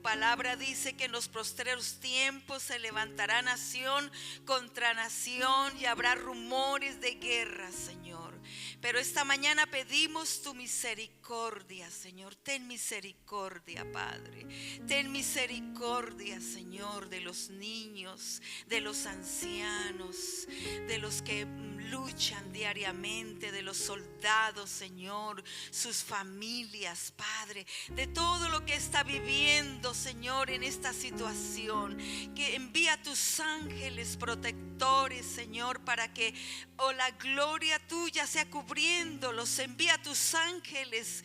palabra dice que en los postreros tiempos se levantará nación contra nación y habrá rumores de guerra, Señor. Pero esta mañana pedimos tu misericordia, Señor. Ten misericordia, Padre. Ten misericordia, Señor, de los niños, de los ancianos, de los que luchan diariamente, de los soldados, Señor, sus familias, Padre, de todo lo que está viviendo, Señor, en esta situación. Que envía tus ángeles protectores, Señor, para que la gloria tuya sea cubriéndolos. Envía tus ángeles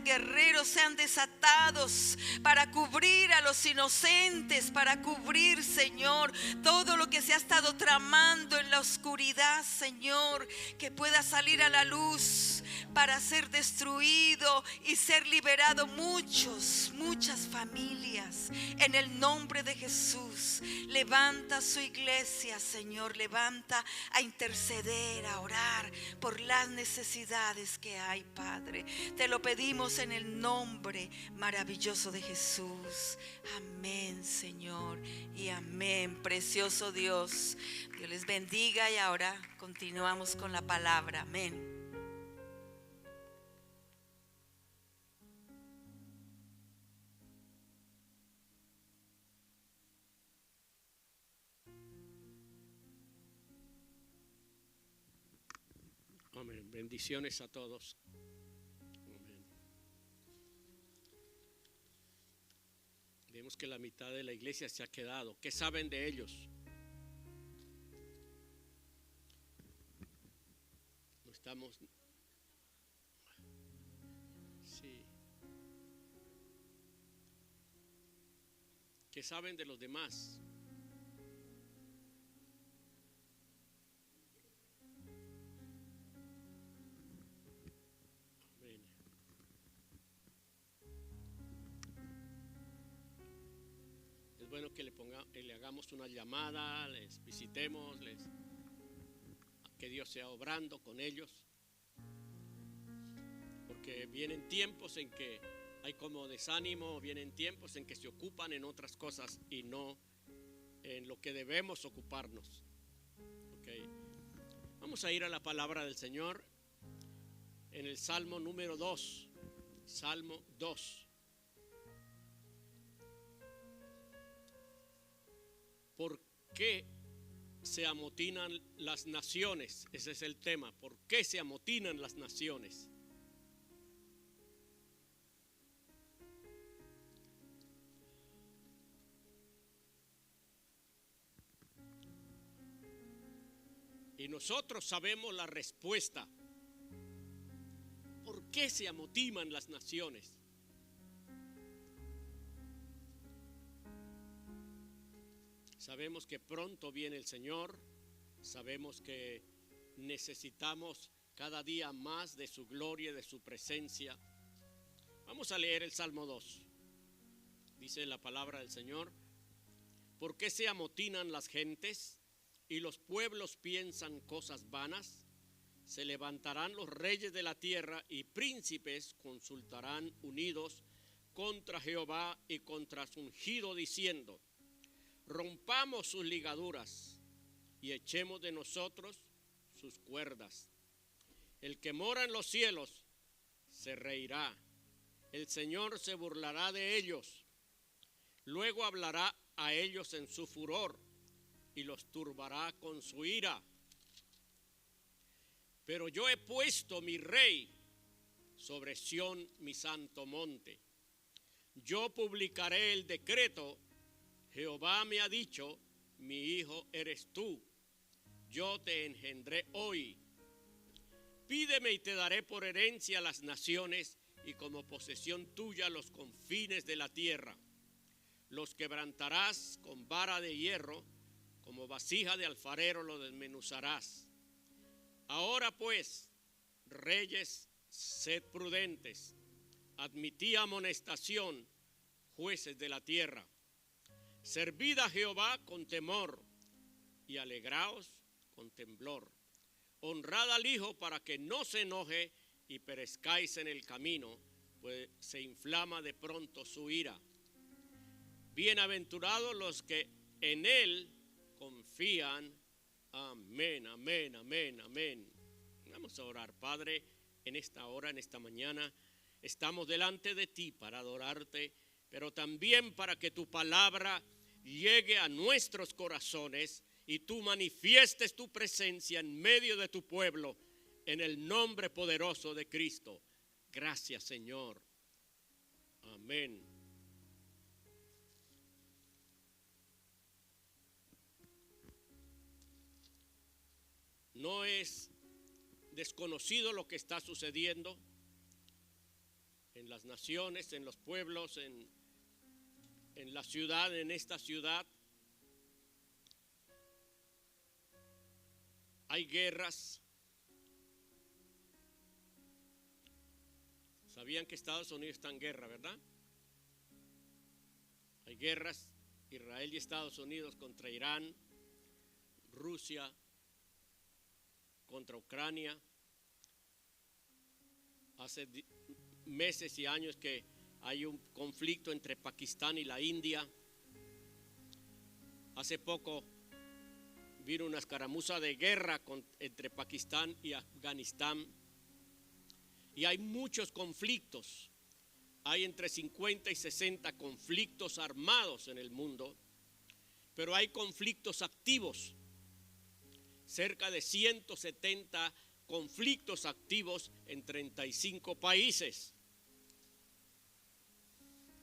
guerreros sean desatados para cubrir a los inocentes, para cubrir, Señor, todo lo que se ha estado tramando en la oscuridad, Señor, que pueda salir a la luz para ser destruido y ser liberado muchas familias. En el nombre de Jesús, levanta su iglesia, Señor, levanta a interceder, a orar por las necesidades que hay, Padre. Te lo pedimos en el nombre maravilloso de Jesús. Amén, Señor, y amén. Precioso Dios, Dios les bendiga. Y ahora continuamos con la palabra. Amén. Amén. Bendiciones a todos. Amén. Vemos que la mitad de la iglesia se ha quedado. ¿Qué saben de ellos? No estamos. Sí. ¿Qué saben de los demás? Bueno, que le hagamos una llamada, les visitemos, que Dios sea obrando con ellos, porque vienen tiempos en que hay como desánimo, vienen tiempos en que se ocupan en otras cosas y no en lo que debemos ocuparnos. Okay. Vamos a ir a la palabra del Señor en el Salmo número 2, Salmo 2. ¿Por qué se amotinan las naciones? Ese es el tema. ¿Por qué se amotinan las naciones? Y nosotros sabemos la respuesta. ¿Por qué se amotinan las naciones? Sabemos que pronto viene el Señor, sabemos que necesitamos cada día más de su gloria y de su presencia. Vamos a leer el Salmo 2. Dice la palabra del Señor: ¿por qué se amotinan las gentes y los pueblos piensan cosas vanas? Se levantarán los reyes de la tierra y príncipes consultarán unidos contra Jehová y contra su ungido, diciendo: rompamos sus ligaduras y echemos de nosotros sus cuerdas. El que mora en los cielos se reirá, el Señor se burlará de ellos. Luego hablará a ellos en su furor y los turbará con su ira. Pero yo he puesto mi rey sobre Sión, mi santo monte. Yo publicaré el decreto. Jehová me ha dicho: mi hijo eres tú, yo te engendré hoy. Pídeme y te daré por herencia las naciones y como posesión tuya los confines de la tierra. Los quebrantarás con vara de hierro, como vasija de alfarero lo desmenuzarás. Ahora pues, reyes, sed prudentes, admitid amonestación, jueces de la tierra. Servid a Jehová con temor y alegraos con temblor. Honrad al Hijo para que no se enoje y perezcáis en el camino, pues se inflama de pronto su ira. Bienaventurados los que en Él confían. Amén, amén, amén, amén. Vamos a orar. Padre, en esta hora, en esta mañana, estamos delante de ti para adorarte, pero también para que tu palabra llegue a nuestros corazones y tú manifiestes tu presencia en medio de tu pueblo, en el nombre poderoso de Cristo. Gracias, Señor. Amén. No es desconocido lo que está sucediendo en las naciones, en los pueblos, en la ciudad, en esta ciudad. Hay guerras. Sabían que Estados Unidos está en guerra, ¿verdad? Hay guerras, Israel y Estados Unidos contra Irán, Rusia contra Ucrania. Hace meses y años que hay un conflicto entre Pakistán y la India. Hace poco vino una escaramuza de guerra entre Pakistán y Afganistán. Y hay muchos conflictos. Hay entre 50 y 60 conflictos armados en el mundo. Pero hay conflictos activos. Cerca de 170 conflictos activos en 35 países.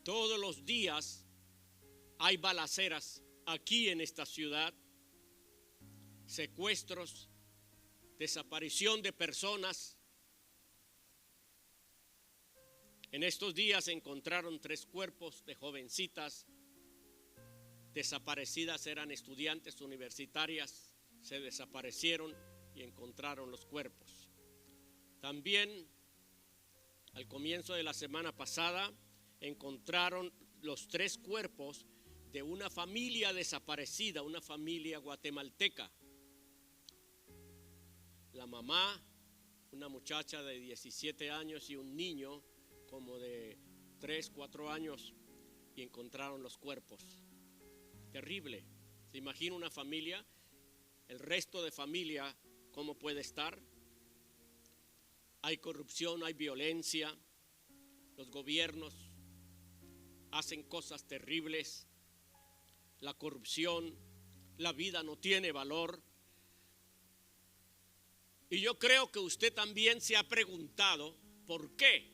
Todos los días hay balaceras aquí en esta ciudad, secuestros, desaparición de personas. En estos días encontraron 3 cuerpos de jovencitas desaparecidas, eran estudiantes universitarias. Se desaparecieron y encontraron los cuerpos. También al comienzo de la semana pasada encontraron los 3 cuerpos de una familia desaparecida, una familia guatemalteca. La mamá, una muchacha de 17 años y un niño como de 3, 4 años, y encontraron los cuerpos. Terrible. ¿Se imagina una familia? El resto de familia, ¿cómo puede estar? Hay corrupción, hay violencia. Los gobiernos hacen cosas terribles. La corrupción, la vida no tiene valor. Y yo creo que usted también se ha preguntado, ¿por qué?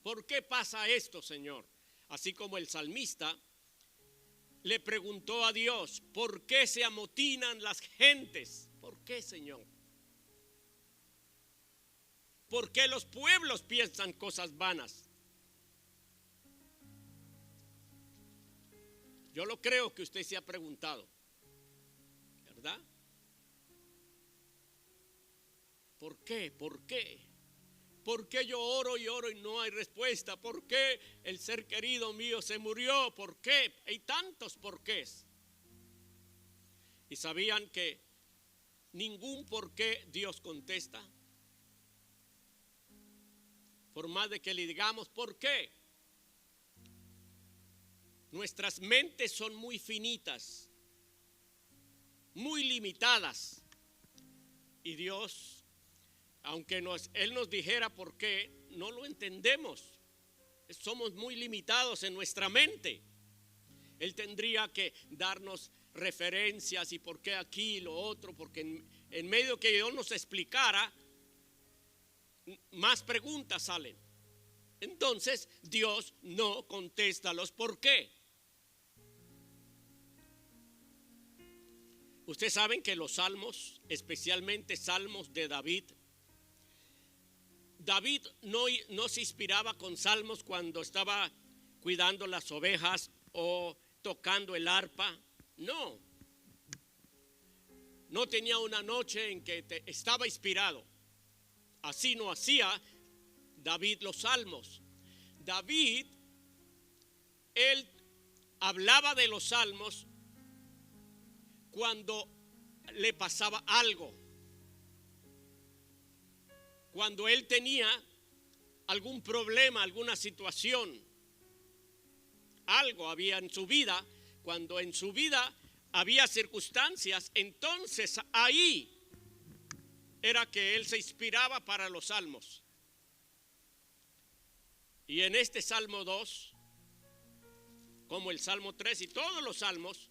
¿Por qué pasa esto, Señor? Así como el salmista le preguntó a Dios, ¿por qué se amotinan las gentes? ¿Por qué, Señor? ¿Por qué los pueblos piensan cosas vanas? Yo lo creo que usted se ha preguntado, ¿verdad? ¿Por qué? ¿Por qué? ¿Por qué yo oro y oro y no hay respuesta? ¿Por qué el ser querido mío se murió? ¿Por qué? Hay tantos porqués. ¿Y sabían que ningún por qué Dios contesta? Por más de que le digamos ¿por qué? Nuestras mentes son muy finitas, muy limitadas. Y Dios, aunque Él nos dijera por qué, no lo entendemos. Somos muy limitados en nuestra mente. Él tendría que darnos referencias y por qué aquí y lo otro, porque en medio que Dios nos explicara, más preguntas salen. Entonces Dios no contesta los por qué. Ustedes saben que los salmos, especialmente salmos de David no se inspiraba con salmos cuando estaba cuidando las ovejas o tocando el arpa. No tenía una noche en que estaba inspirado. Así no hacía David los salmos. David, él hablaba de los salmos cuando le pasaba algo. Cuando él tenía algún problema, alguna situación, algo había en su vida, cuando en su vida había circunstancias, entonces ahí era que él se inspiraba para los salmos. Y en este Salmo 2, como el Salmo 3 y todos los salmos,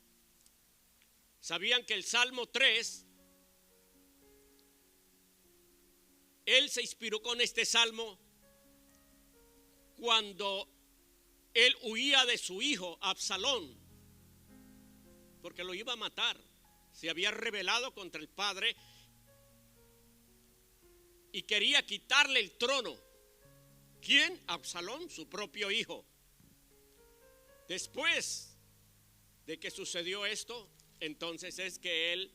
sabían que el Salmo 3, él se inspiró con este salmo cuando él huía de su hijo Absalón, porque lo iba a matar. Se había rebelado contra el padre y quería quitarle el trono. ¿Quién? Absalón, su propio hijo. Después de que sucedió esto, entonces es que él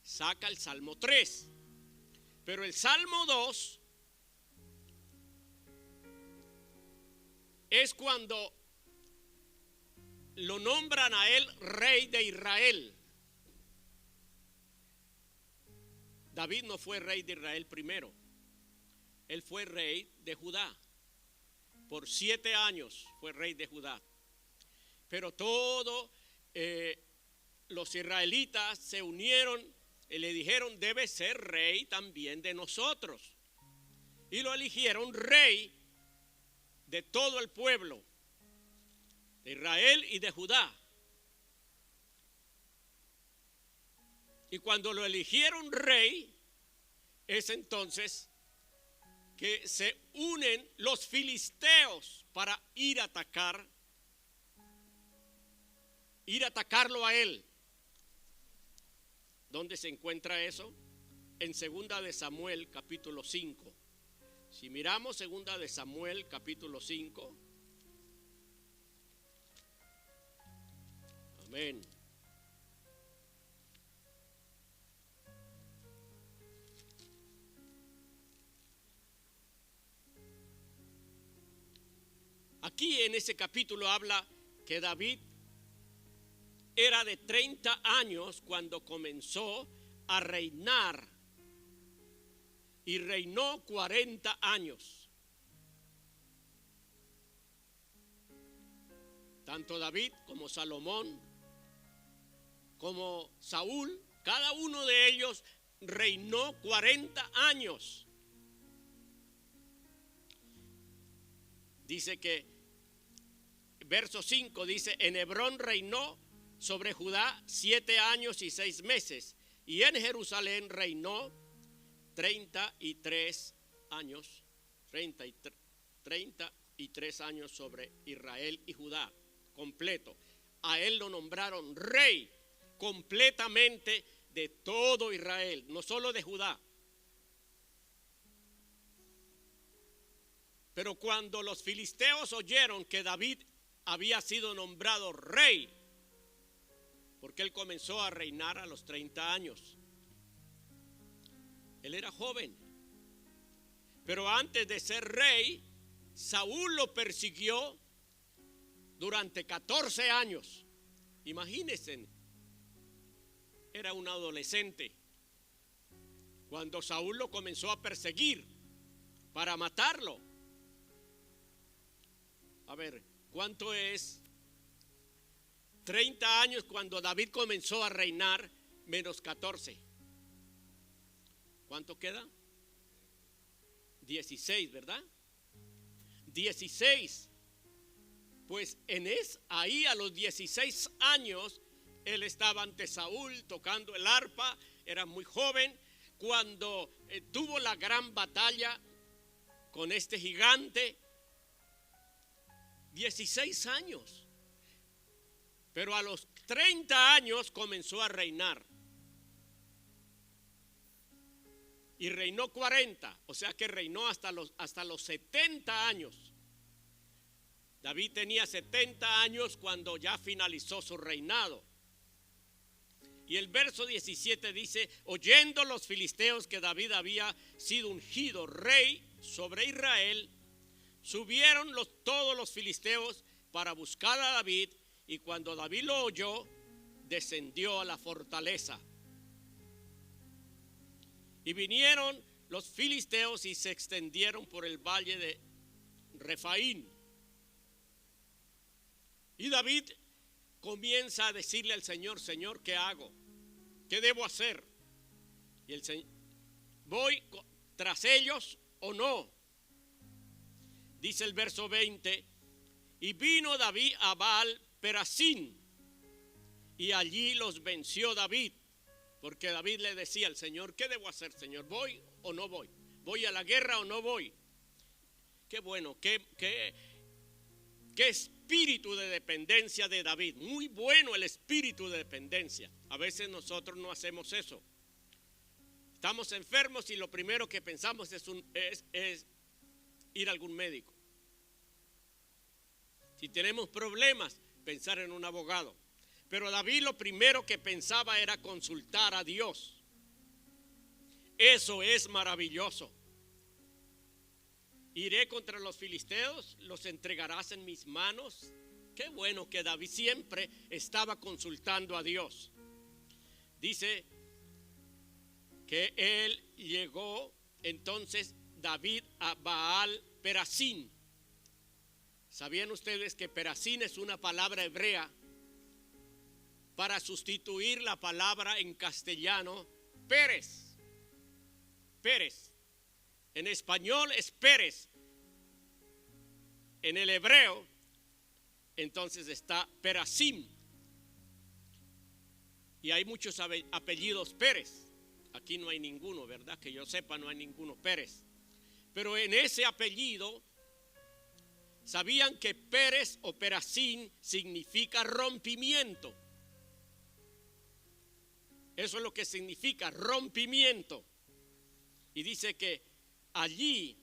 saca el Salmo 3. Pero el Salmo 2 es cuando lo nombran a él rey de Israel. David no fue rey de Israel primero. Él fue rey de Judá. Por 7 años fue rey de Judá. Pero todos los israelitas se unieron y le dijeron: debe ser rey también de nosotros. Y lo eligieron rey de todo el pueblo, de Israel y de Judá. Y cuando lo eligieron rey, es entonces que se unen los filisteos para ir a atacarlo a él. ¿Dónde se encuentra eso? En 2 de Samuel capítulo 5. Si miramos 2 de Samuel capítulo 5. Amén. Aquí en ese capítulo habla que David era de 30 años cuando comenzó a reinar, y reinó 40 años. Tanto David como Salomón, como Saúl, cada uno de ellos reinó 40 años. Dice que, verso 5 dice: en Hebrón reinó sobre Judá 7 años y 6 meses, y en Jerusalén reinó 33 años, 33 años sobre Israel y Judá, completo. A él lo nombraron rey completamente de todo Israel, no solo de Judá. Pero cuando los filisteos oyeron que David había sido nombrado rey, porque él comenzó a reinar a los 30 años. Él era joven. Pero antes de ser rey, Saúl lo persiguió durante 14 años. Imagínense, era un adolescente cuando Saúl lo comenzó a perseguir para matarlo. A ver, ¿cuánto es 30 años cuando David comenzó a reinar menos 14? ¿Cuánto queda? 16, ¿verdad? 16. Pues ahí a los 16 años él estaba ante Saúl tocando el arpa, era muy joven cuando tuvo la gran batalla con este gigante. 16 años. Pero a los 30 años comenzó a reinar. Y reinó 40, o sea que reinó hasta los 70 años. David tenía 70 años cuando ya finalizó su reinado. Y el verso 17 dice: oyendo los filisteos que David había sido ungido rey sobre Israel, subieron todos los filisteos para buscar a David, y cuando David lo oyó, descendió a la fortaleza. Y vinieron los filisteos y se extendieron por el valle de Refaín. Y David comienza a decirle al Señor, Señor, ¿qué hago? ¿Qué debo hacer? Y el Señor, ¿voy tras ellos o no? Dice el verso 20, y vino David a Baal Perasín, y allí los venció David, porque David le decía al Señor, ¿qué debo hacer, Señor? ¿Voy o no voy? ¿Voy a la guerra o no voy? Qué bueno, qué espíritu de dependencia de David. Muy bueno el espíritu de dependencia. A veces nosotros no hacemos eso. Estamos enfermos y lo primero que pensamos es ir a algún médico. Si tenemos problemas, pensar en un abogado. Pero David lo primero que pensaba era consultar a Dios. Eso es maravilloso. Iré contra los filisteos, los entregarás en mis manos. Qué bueno que David siempre estaba consultando a Dios. Dice que él llegó entonces David a Baal Perasín. ¿Sabían ustedes que Perasín es una palabra hebrea para sustituir la palabra en castellano Pérez? Pérez. En español es Pérez. En el hebreo, entonces está Perasín. Y hay muchos apellidos Pérez. Aquí no hay ninguno, ¿verdad? Que yo sepa, no hay ninguno Pérez. Pero en ese apellido, ¿sabían que Pérez o Perasín significa rompimiento? Eso es lo que significa rompimiento. Y dice que allí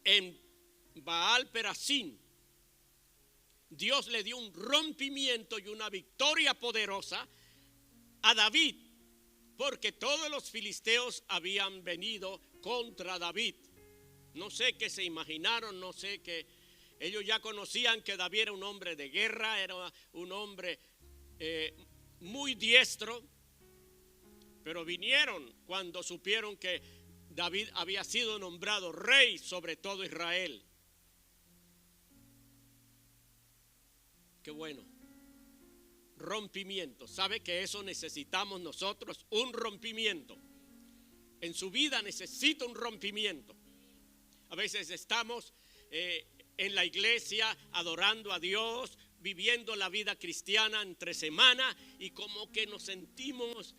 en Baal Perasín Dios le dio un rompimiento y una victoria poderosa a David, porque todos los filisteos habían venido contra David. No sé qué se imaginaron, no sé qué. Ellos ya conocían que David era un hombre de guerra, era un hombre muy diestro, pero vinieron cuando supieron que David había sido nombrado rey sobre todo Israel. Qué bueno. Rompimiento. ¿Sabe que eso necesitamos nosotros? Un rompimiento. En su vida necesita un rompimiento. A veces estamos en la iglesia adorando a Dios, viviendo la vida cristiana entre semana y como que nos sentimos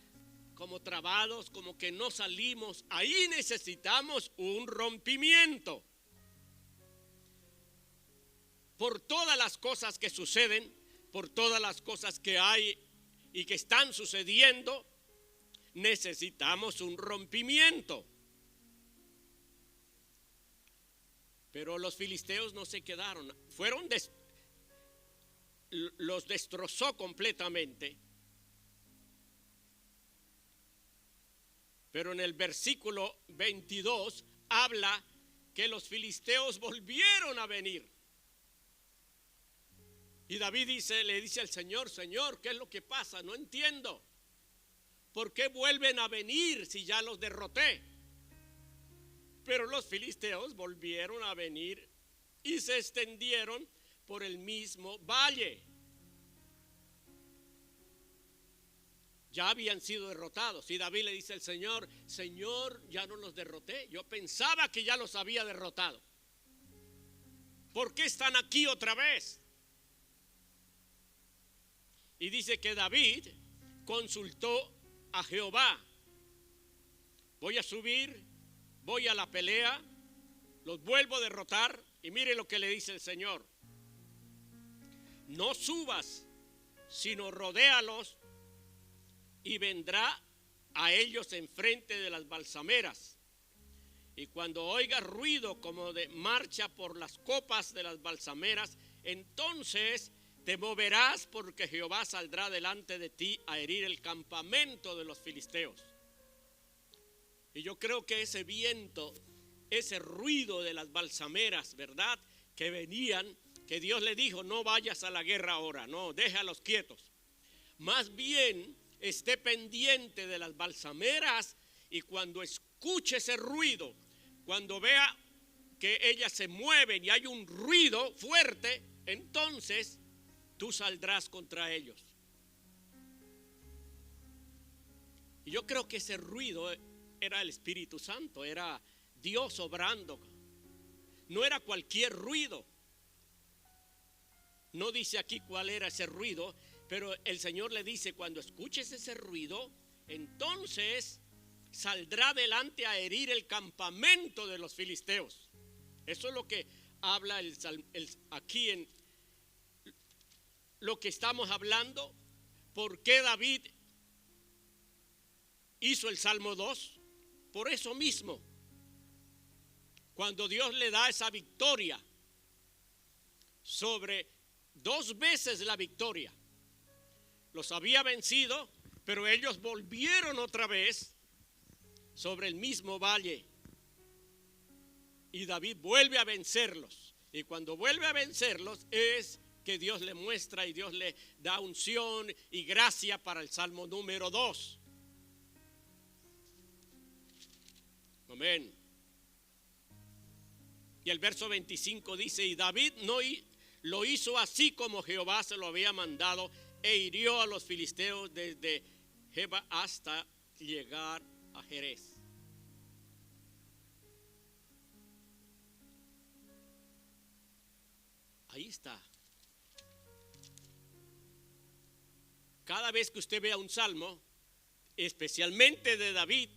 como trabados, como que no salimos. Ahí necesitamos un rompimiento. Por todas las cosas que suceden, por todas las cosas que hay y que están sucediendo, necesitamos un rompimiento. Pero los filisteos no se quedaron, los destrozó completamente. Pero en el versículo 22 habla que los filisteos volvieron a venir. Y David le dice al Señor, Señor, ¿qué es lo que pasa? No entiendo. ¿Por qué vuelven a venir si ya los derroté? Pero los filisteos volvieron a venir y se extendieron por el mismo valle. Ya habían sido derrotados. Y David le dice al Señor, Señor, ya no los derroté. Yo pensaba que ya los había derrotado. ¿Por qué están aquí otra vez? Y dice que David consultó a Jehová. Voy a subir, voy a la pelea, los vuelvo a derrotar. Y mire lo que le dice el Señor. No subas, sino rodéalos y vendrá a ellos enfrente de las balsameras. Y cuando oigas ruido como de marcha por las copas de las balsameras, entonces te moverás, porque Jehová saldrá delante de ti a herir el campamento de los filisteos. Y yo creo que ese viento, ese ruido de las balsameras, ¿verdad?, que venían, que Dios le dijo, no vayas a la guerra ahora, no, déjalos quietos. Más bien, esté pendiente de las balsameras y cuando escuche ese ruido, cuando vea que ellas se mueven y hay un ruido fuerte, entonces tú saldrás contra ellos. Y yo creo que ese ruido era el Espíritu Santo, era Dios obrando. No era cualquier ruido. No dice aquí cuál era ese ruido, pero el Señor le dice: cuando escuches ese ruido, entonces saldrá delante a herir el campamento de los filisteos. Eso es lo que habla aquí en lo que estamos hablando. ¿Por qué David hizo el Salmo 2? Por eso mismo. Cuando Dios le da esa victoria sobre 2 veces la victoria, los había vencido, pero ellos volvieron otra vez sobre el mismo valle. Y David vuelve a vencerlos. Y cuando vuelve a vencerlos es que Dios le muestra y Dios le da unción y gracia para el Salmo número 2. Amén. Y el verso 25 dice: y David no lo hizo así como Jehová se lo había mandado, e hirió a los filisteos desde Geba hasta llegar a Jerez. Ahí está. Cada vez que usted vea un salmo, especialmente de David,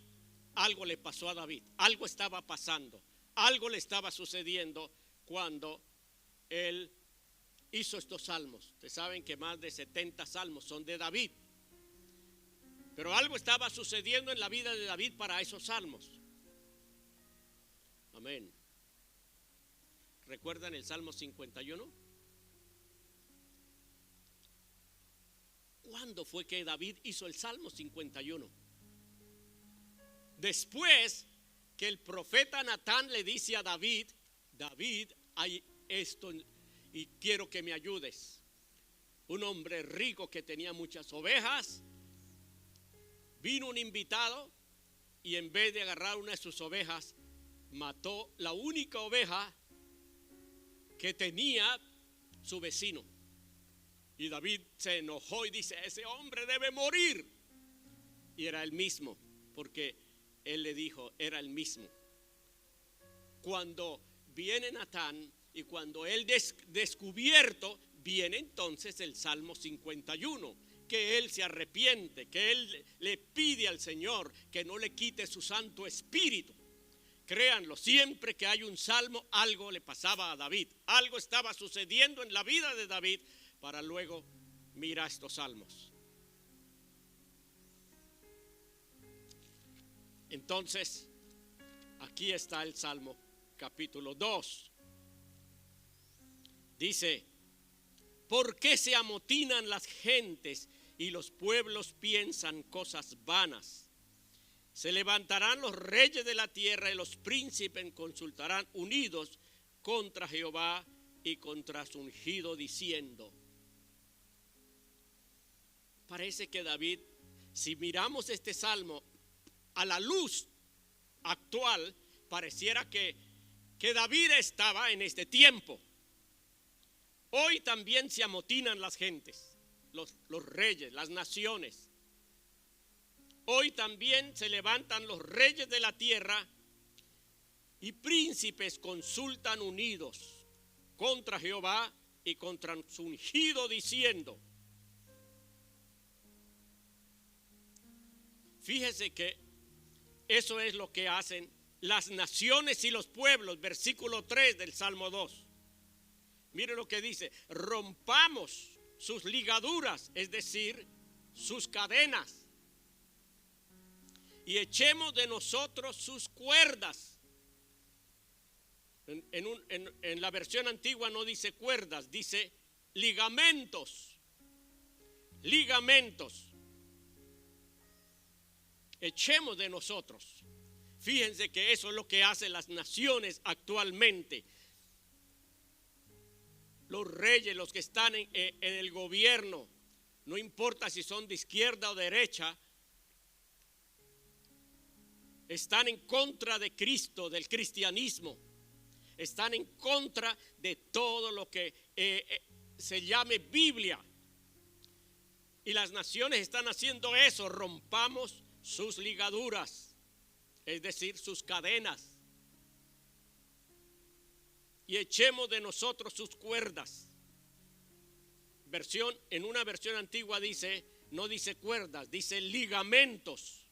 algo le pasó a David, algo estaba pasando, algo le estaba sucediendo cuando él hizo estos salmos. Ustedes saben que más de 70 salmos son de David, pero algo estaba sucediendo en la vida de David para esos salmos. Amén. ¿Recuerdan el Salmo 51? ¿Cuándo fue que David hizo el Salmo 51? Después que el profeta Natán le dice a David: David, hay esto y quiero que me ayudes. Un hombre rico que tenía muchas ovejas, vino un invitado y en vez de agarrar una de sus ovejas, mató la única oveja que tenía su vecino. Y David se enojó y dice: ese hombre debe morir. Y era el mismo, porque él le dijo, era el mismo. Cuando viene Natán y cuando él descubierto, viene entonces el Salmo 51, que él se arrepiente, que él le pide al Señor que no le quite su Santo Espíritu. Créanlo, siempre que hay un salmo, algo le pasaba a David, algo estaba sucediendo en la vida de David, para luego mirar estos salmos. Entonces, aquí está el Salmo capítulo 2. Dice: ¿por qué se amotinan las gentes y los pueblos piensan cosas vanas? Se levantarán los reyes de la tierra y los príncipes consultarán unidos contra Jehová y contra su ungido, diciendo. Parece que David, si miramos este salmo a la luz actual, pareciera que David estaba en este tiempo. Hoy también se amotinan las gentes, los reyes, las naciones. Hoy también se levantan los reyes de la tierra y príncipes consultan unidos contra Jehová y contra su ungido, diciendo. Fíjese que eso es lo que hacen las naciones y los pueblos, versículo 3 del Salmo 2. Mire lo que dice: rompamos sus ligaduras, es decir, sus cadenas, y echemos de nosotros sus cuerdas. En la versión antigua no dice cuerdas, dice ligamentos. Ligamentos. Echemos de nosotros. Fíjense que eso es lo que hacen las naciones actualmente. Los reyes, los que están en el gobierno, no importa si son de izquierda o derecha, están en contra de Cristo, del cristianismo. Están en contra de todo lo que se llame Biblia. Y las naciones están haciendo eso. Rompamos sus ligaduras, es decir, sus cadenas, y echemos de nosotros sus cuerdas. En una versión antigua dice, no dice cuerdas, dice ligamentos.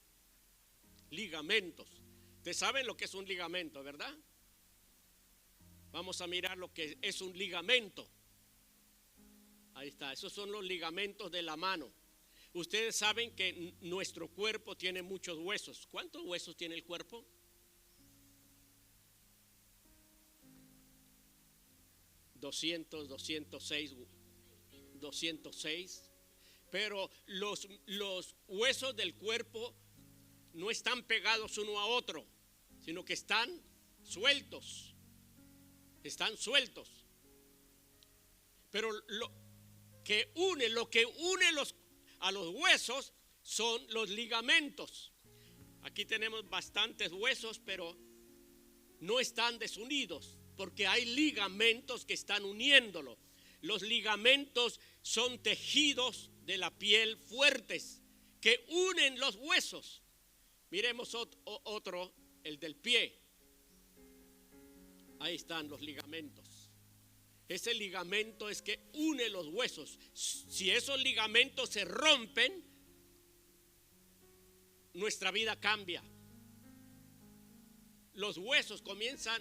Ligamentos. Ustedes saben lo que es un ligamento, ¿verdad? Vamos a mirar lo que es un ligamento. Ahí está, esos son los ligamentos de la mano. Ustedes saben que nuestro cuerpo tiene muchos huesos. ¿Cuántos huesos tiene el cuerpo? $206. Pero los huesos del cuerpo no están pegados uno a otro, sino que están sueltos. Están sueltos. Pero lo que une a los huesos son los ligamentos. Aquí tenemos bastantes huesos, pero no están desunidos, porque hay ligamentos que están uniéndolo. Los ligamentos son tejidos de la piel fuertes que unen los huesos. Miremos otro, el del pie. Ahí están los ligamentos. Ese ligamento es que une los huesos. Si esos ligamentos se rompen, nuestra vida cambia. Los huesos comienzan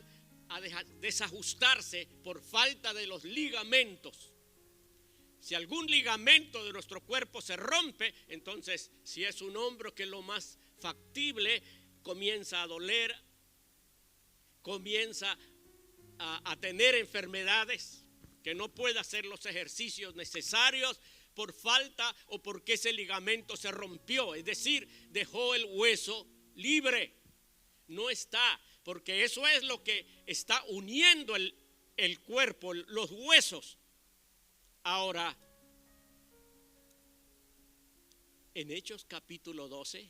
a desajustarse por falta de los ligamentos. Si algún ligamento de nuestro cuerpo se rompe, entonces si es un hombro, que es lo más factible, comienza a doler, comienza a tener enfermedades, que no puede hacer los ejercicios necesarios por falta o porque ese ligamento se rompió, es decir, dejó el hueso libre. No está, porque eso es lo que está uniendo el cuerpo, los huesos. Ahora, en Hechos capítulo 12,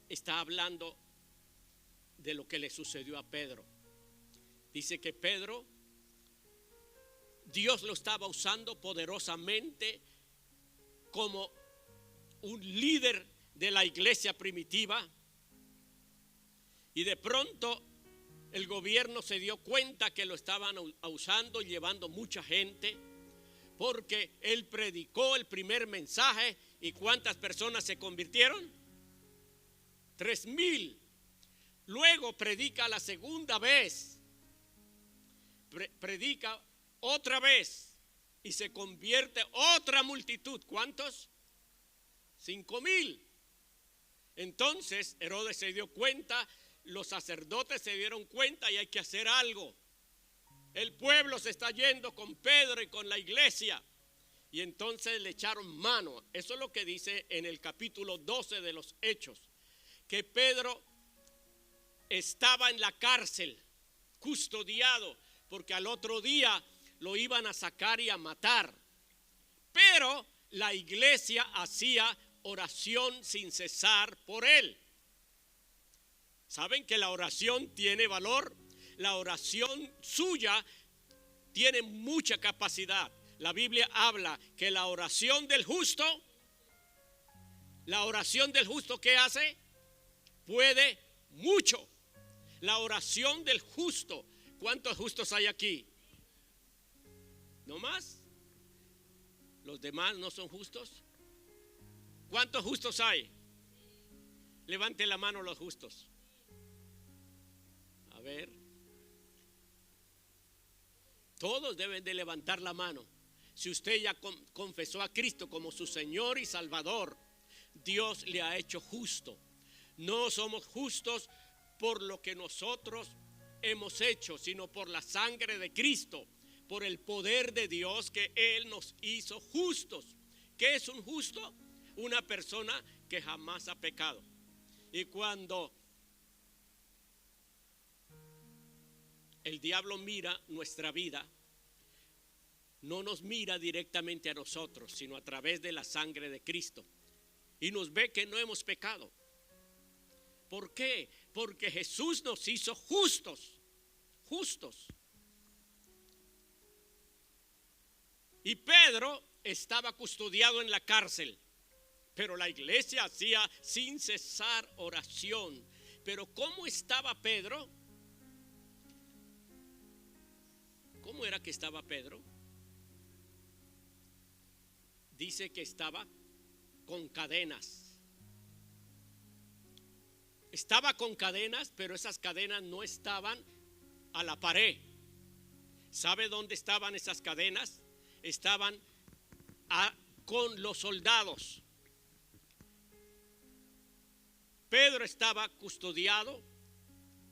está hablando de lo que le sucedió a Pedro. Dice que Pedro, Dios lo estaba usando poderosamente como un líder de la iglesia primitiva, y de pronto el gobierno se dio cuenta que lo estaban usando y llevando mucha gente, porque él predicó el primer mensaje. ¿Y cuántas personas se convirtieron? 3,000. Luego predica la segunda vez, predica otra vez y se convierte otra multitud. ¿Cuántos? 5,000. Entonces Herodes se dio cuenta, los sacerdotes se dieron cuenta, y hay que hacer algo. El pueblo se está yendo con Pedro y con la iglesia. Y entonces le echaron mano. Eso es lo que dice en el capítulo 12 de los Hechos, que Pedro estaba en la cárcel, custodiado, porque al otro día lo iban a sacar y a matar. Pero la iglesia hacía oración sin cesar por él. ¿Saben que la oración tiene valor? La oración suya tiene mucha capacidad. La Biblia habla que la oración del justo, ¿qué hace? Puede mucho. La oración del justo. ¿Cuántos justos hay aquí? ¿No más? ¿Los demás no son justos? ¿Cuántos justos hay? Levante la mano los justos. A ver. Todos deben de levantar la mano. Si usted ya confesó a Cristo como su Señor y Salvador, Dios le ha hecho justo. No somos justos por lo que nosotros hemos hecho, sino por la sangre de Cristo, por el poder de Dios, que Él nos hizo justos. ¿Qué es un justo? Una persona que jamás ha pecado. Y cuando el diablo mira nuestra vida, no nos mira directamente a nosotros, sino a través de la sangre de Cristo, y nos ve que no hemos pecado. ¿Por qué? Porque Jesús nos hizo justos. Justos. Y Pedro estaba custodiado en la cárcel, pero la iglesia hacía sin cesar oración. Pero ¿cómo estaba Pedro? ¿Cómo era que estaba Pedro? Dice que estaba con cadenas. Estaba con cadenas, pero esas cadenas no estaban a la pared. ¿Sabe dónde estaban esas cadenas? Estaban con los soldados. Pedro estaba custodiado,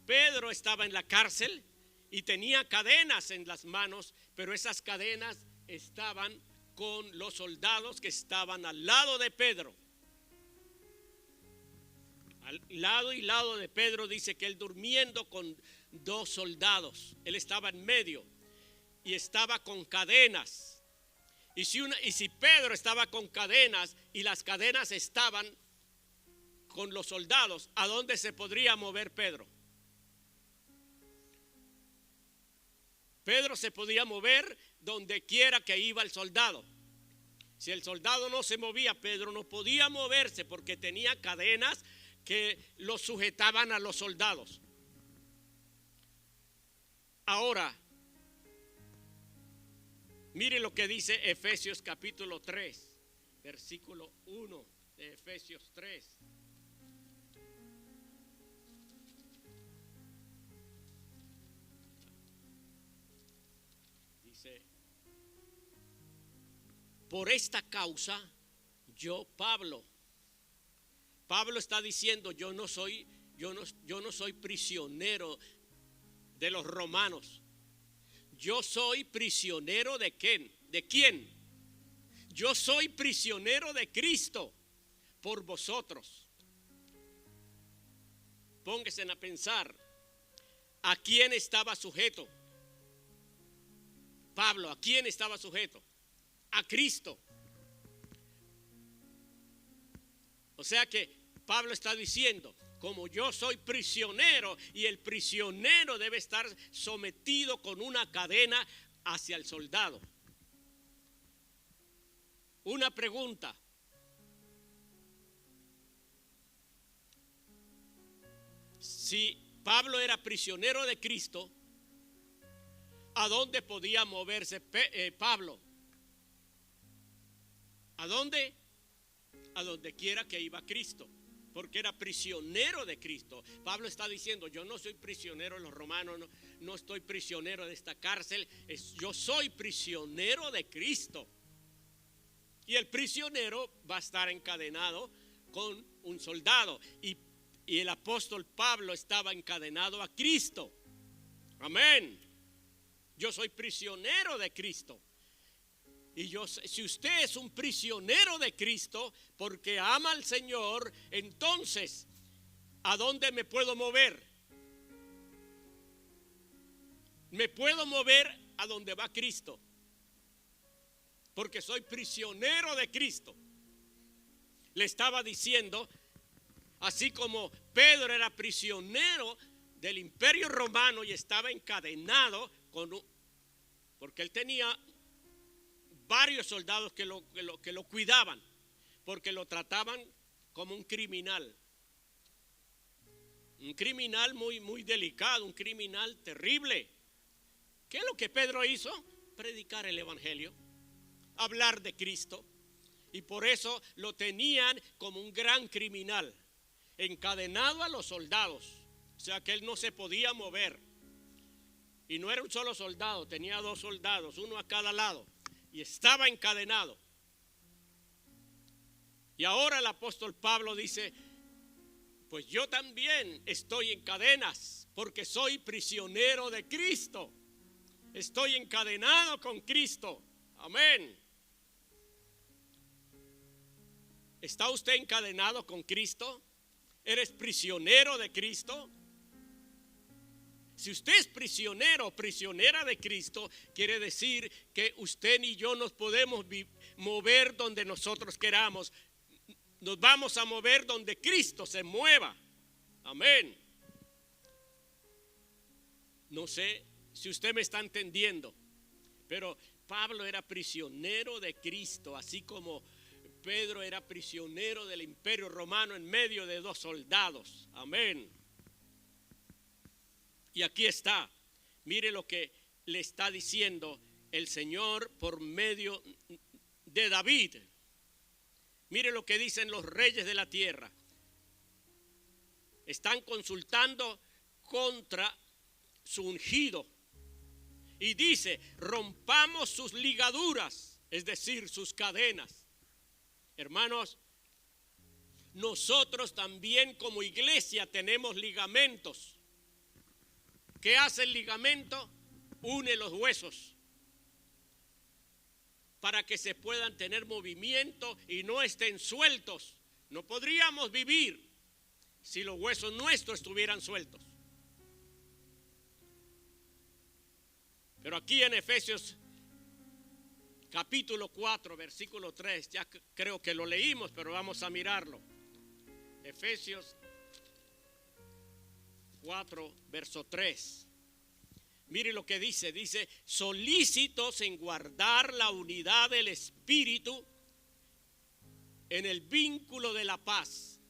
Pedro estaba en la cárcel y tenía cadenas en las manos, pero esas cadenas estaban con los soldados que estaban al lado de Pedro. Al lado y lado de Pedro, dice que él durmiendo con dos soldados, él estaba en medio y estaba con cadenas. Y si Pedro estaba con cadenas y las cadenas estaban con los soldados, ¿a dónde se podría mover Pedro? Pedro se podía mover donde quiera que iba el soldado. Si el soldado no se movía, Pedro no podía moverse porque tenía cadenas que lo sujetaban a los soldados. Ahora, mire lo que dice Efesios capítulo 3, versículo 1 de Efesios 3. Dice: por esta causa, yo Pablo está diciendo, yo no soy prisionero de los romanos. Yo soy prisionero de quién? ¿De quién? Yo soy prisionero de Cristo por vosotros. Pónganse a pensar, ¿a quién estaba sujeto? Pablo, ¿a quién estaba sujeto? A Cristo. O sea que Pablo está diciendo, como yo soy prisionero, y el prisionero debe estar sometido con una cadena hacia el soldado. Una pregunta: si Pablo era prisionero de Cristo, ¿a dónde podía moverse Pablo? ¿A dónde? A donde quiera que iba Cristo, porque era prisionero de Cristo. Pablo está diciendo, yo no soy prisionero de los romanos, no estoy prisionero de esta cárcel, yo soy prisionero de Cristo. Y el prisionero va a estar encadenado con un soldado, y el apóstol Pablo estaba encadenado a Cristo. Amén. Yo soy prisionero de Cristo. Y si usted es un prisionero de Cristo porque ama al Señor, entonces, ¿a dónde me puedo mover? Me puedo mover a donde va Cristo, porque soy prisionero de Cristo. Le estaba diciendo, así como Pedro era prisionero del imperio romano y estaba encadenado porque él tenía varios soldados que lo cuidaban, porque lo trataban como un criminal muy, muy delicado, un criminal terrible. ¿Qué es lo que Pedro hizo? Predicar el evangelio, hablar de Cristo, y por eso lo tenían como un gran criminal, encadenado a los soldados, o sea que él no se podía mover. Y no era un solo soldado, tenía dos soldados, uno a cada lado, y estaba encadenado. Y ahora el apóstol Pablo dice, pues yo también estoy en cadenas porque soy prisionero de Cristo. Estoy encadenado con Cristo. Amén. ¿Está usted encadenado con Cristo? ¿Eres prisionero de Cristo? Si usted es prisionero o prisionera de Cristo, quiere decir que usted ni yo nos podemos mover donde nosotros queramos. Nos vamos a mover donde Cristo se mueva. Amén. No sé si usted me está entendiendo, pero Pablo era prisionero de Cristo, así como Pedro era prisionero del Imperio Romano en medio de 2 soldados. Amén. Y aquí está. Mire lo que le está diciendo el Señor por medio de David. Mire lo que dicen los reyes de la tierra. Están consultando contra su ungido. Y dice, rompamos sus ligaduras, es decir, sus cadenas. Hermanos, nosotros también como iglesia tenemos ligamentos. ¿Qué hace el ligamento? Une los huesos para que se puedan tener movimiento y no estén sueltos. No podríamos vivir si los huesos nuestros estuvieran sueltos. Pero aquí en Efesios capítulo 4, versículo 3, ya creo que lo leímos, pero vamos a mirarlo. Efesios 4, verso 3. Mire lo que dice, solícitos en guardar la unidad del Espíritu en el vínculo de la paz.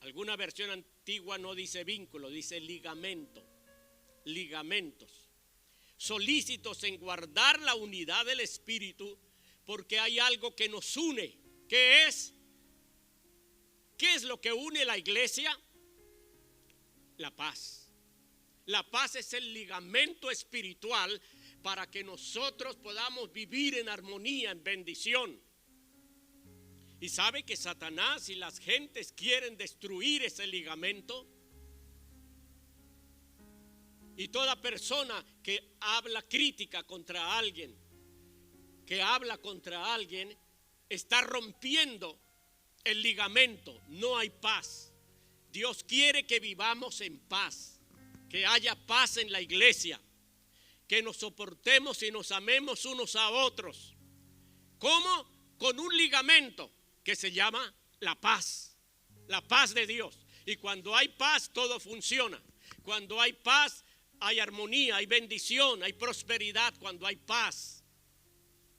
Alguna versión antigua no dice vínculo, dice ligamento, ligamentos. Solícitos en guardar la unidad del Espíritu, porque hay algo que nos une. ¿Qué es? ¿Qué es lo que une la iglesia? La paz. La paz es el ligamento espiritual para que nosotros podamos vivir en armonía, en bendición. Y sabe que Satanás y las gentes quieren destruir ese ligamento. Y toda persona que habla crítica contra alguien, está rompiendo el ligamento. No hay paz. Dios quiere que vivamos en paz, que haya paz en la iglesia, que nos soportemos y nos amemos unos a otros. ¿Cómo? Con un ligamento que se llama la paz de Dios. Y cuando hay paz, todo funciona. Cuando hay paz, hay armonía, hay bendición, hay prosperidad. Cuando hay paz,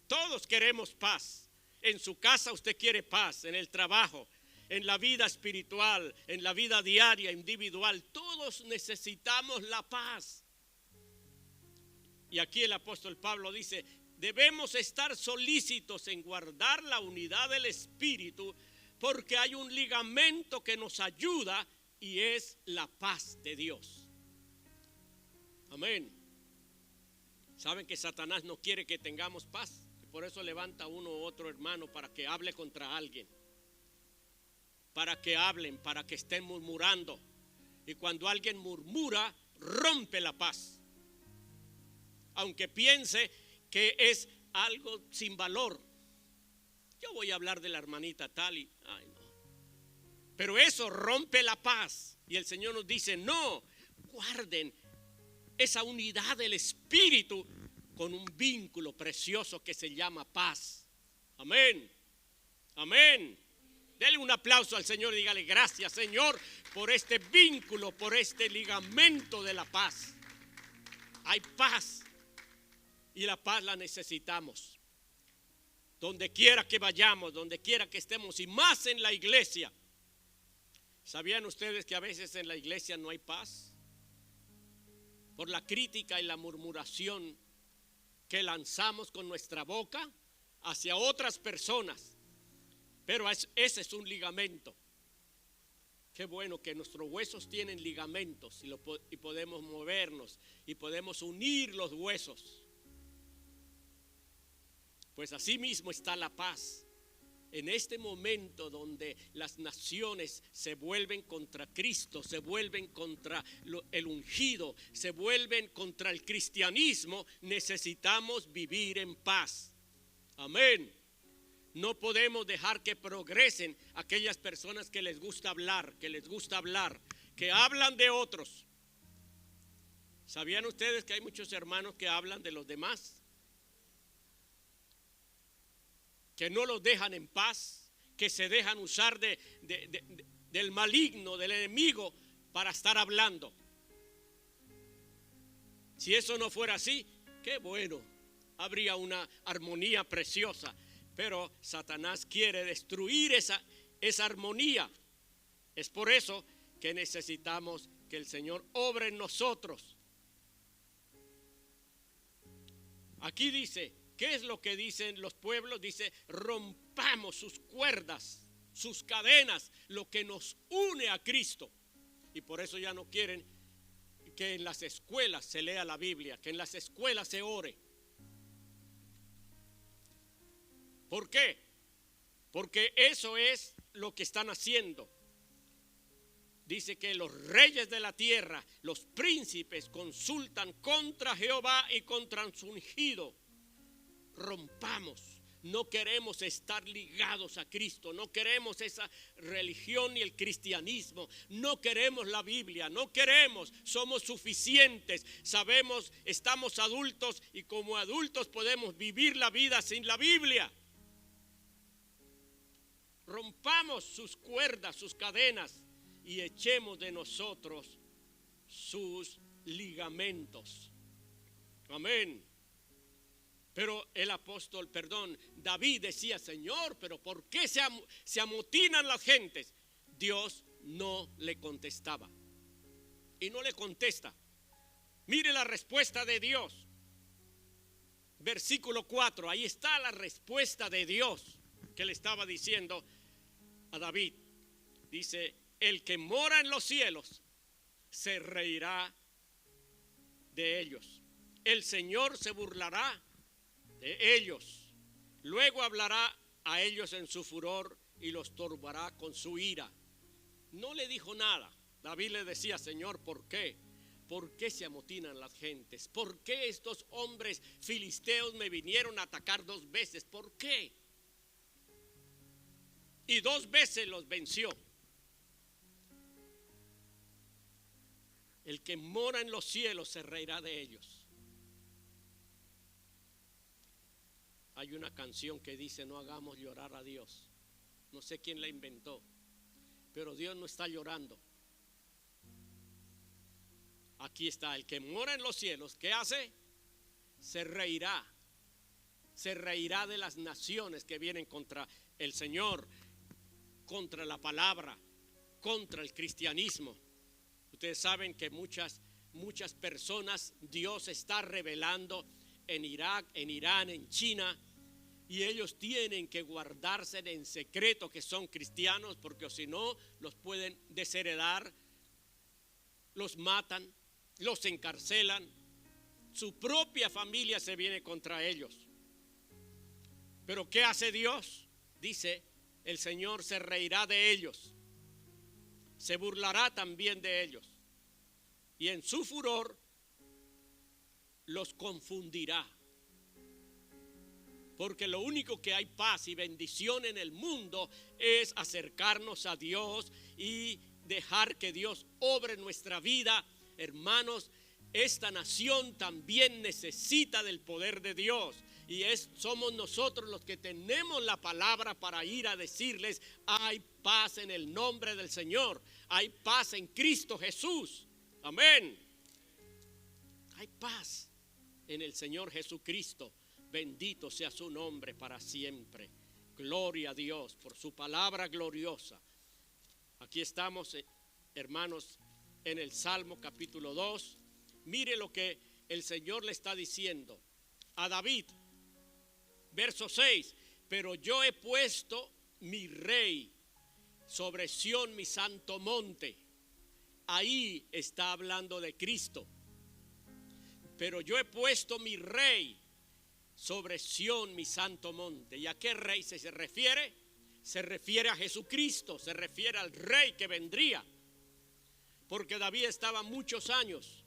todos queremos paz. En su casa usted quiere paz, en el trabajo, en la vida espiritual, en la vida diaria, individual. Todos necesitamos la paz. Y aquí el apóstol Pablo dice, debemos estar solícitos en guardar la unidad del Espíritu, porque hay un ligamento que nos ayuda y es la paz de Dios. Amén. ¿Saben que Satanás no quiere que tengamos paz? Y por eso levanta uno u otro hermano para que hable contra alguien. Para que hablen, para que estén murmurando. Y cuando alguien murmura, rompe la paz. Aunque piense que es algo sin valor. Yo voy a hablar de la hermanita tal y, ay no. Pero eso rompe la paz. Y el Señor nos dice, no, guarden esa unidad del Espíritu con un vínculo precioso que se llama paz. Amén. Amén. Dele un aplauso al Señor y dígale gracias, Señor, por este vínculo, por este ligamento de la paz. Hay paz y la paz la necesitamos. Donde quiera que vayamos, donde quiera que estemos y más en la iglesia. ¿Sabían ustedes que a veces en la iglesia no hay paz? Por la crítica y la murmuración que lanzamos con nuestra boca hacia otras personas. Pero ese es un ligamento. Qué bueno que nuestros huesos tienen ligamentos y podemos movernos y podemos unir los huesos. Pues así mismo está la paz. En este momento donde las naciones se vuelven contra Cristo, se vuelven contra el ungido, se vuelven contra el cristianismo, necesitamos vivir en paz. Amén. No podemos dejar que progresen aquellas personas que les gusta hablar, que hablan de otros. ¿Sabían ustedes que hay muchos hermanos que hablan de los demás? Que no los dejan en paz, que se dejan usar del maligno, del enemigo, para estar hablando. Si eso no fuera así, qué bueno. habría una armonía preciosa. Pero Satanás quiere destruir esa armonía. Es por eso que necesitamos que el Señor obre en nosotros. Aquí dice, ¿qué es lo que dicen los pueblos? Dice, rompamos sus cuerdas, sus cadenas, lo que nos une a Cristo. Y por eso ya no quieren que en las escuelas se lea la Biblia, que en las escuelas se ore. ¿Por qué? Porque eso es lo que están haciendo. Dice que los reyes de la tierra, los príncipes, consultan contra Jehová y contra su ungido. Rompamos. No queremos estar ligados a Cristo. No queremos esa religión ni el cristianismo. No queremos la Biblia. No queremos. Somos suficientes. Sabemos, estamos adultos y como adultos podemos vivir la vida sin la Biblia. Rompamos sus cuerdas, sus cadenas. Y echemos de nosotros sus ligamentos. Amén. Pero David decía, Señor, pero ¿por qué se amotinan las gentes? Dios no le contestaba. Y no le contesta. Mire la respuesta de Dios. Versículo 4, ahí está la respuesta de Dios que le estaba diciendo a David. Dice, el que mora en los cielos se reirá de ellos. El Señor se burlará de ellos. Luego hablará a ellos en su furor y los turbará con su ira. No le dijo nada. David le decía, Señor, ¿por qué? ¿Por qué se amotinan las gentes? ¿Por qué estos hombres filisteos me vinieron a atacar 2 veces? ¿Por qué? Y 2 veces los venció. El que mora en los cielos se reirá de ellos. Hay una canción que dice, no hagamos llorar a Dios. No sé quién la inventó, pero Dios no está llorando. Aquí está, el que mora en los cielos, ¿qué hace? Se reirá. Se reirá de las naciones que vienen contra el Señor, contra la palabra, contra el cristianismo. Ustedes saben que muchas personas Dios está revelando en Irak, en Irán, en China, y ellos tienen que guardarse en secreto que son cristianos, porque si no los pueden desheredar, los matan, los encarcelan, su propia familia se viene contra ellos. Pero ¿qué hace Dios? Dice, el Señor se reirá de ellos. Se burlará también de ellos. Y en su furor los confundirá. Porque lo único que hay paz y bendición en el mundo es acercarnos a Dios y dejar que Dios obre nuestra vida. Hermanos, esta nación también necesita del poder de Dios. Y somos nosotros los que tenemos la palabra para ir a decirles, hay paz en el nombre del Señor. Hay paz en Cristo Jesús. Amén. Hay paz en el Señor Jesucristo. Bendito sea su nombre para siempre. Gloria a Dios por su palabra gloriosa. Aquí estamos, hermanos, en el Salmo capítulo 2. Mire lo que el Señor le está diciendo a David. Verso 6, pero yo he puesto mi rey sobre Sión, mi santo monte. Ahí está hablando de Cristo. Pero yo he puesto mi rey sobre Sión, mi santo monte. ¿Y a qué rey se refiere? Se refiere a Jesucristo, se refiere al rey que vendría. Porque David estaba muchos años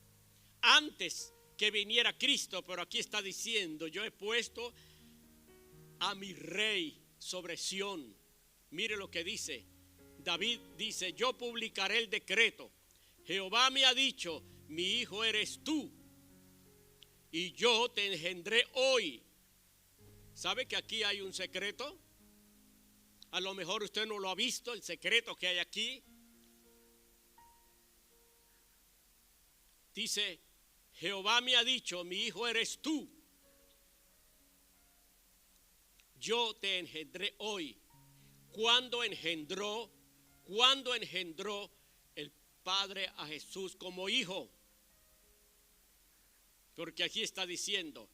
antes que viniera Cristo, pero aquí está diciendo, yo he puesto a mi rey sobre Sión. Mire lo que dice. David dice, yo publicaré el decreto. Jehová me ha dicho, mi hijo eres tú, y yo te engendré hoy. ¿Sabe que aquí hay un secreto? A lo mejor usted no lo ha visto, el secreto que hay aquí. Dice, Jehová me ha dicho, mi hijo eres tú. yo te engendré hoy. ¿Cuándo engendró el Padre a Jesús como hijo? Porque aquí está diciendo,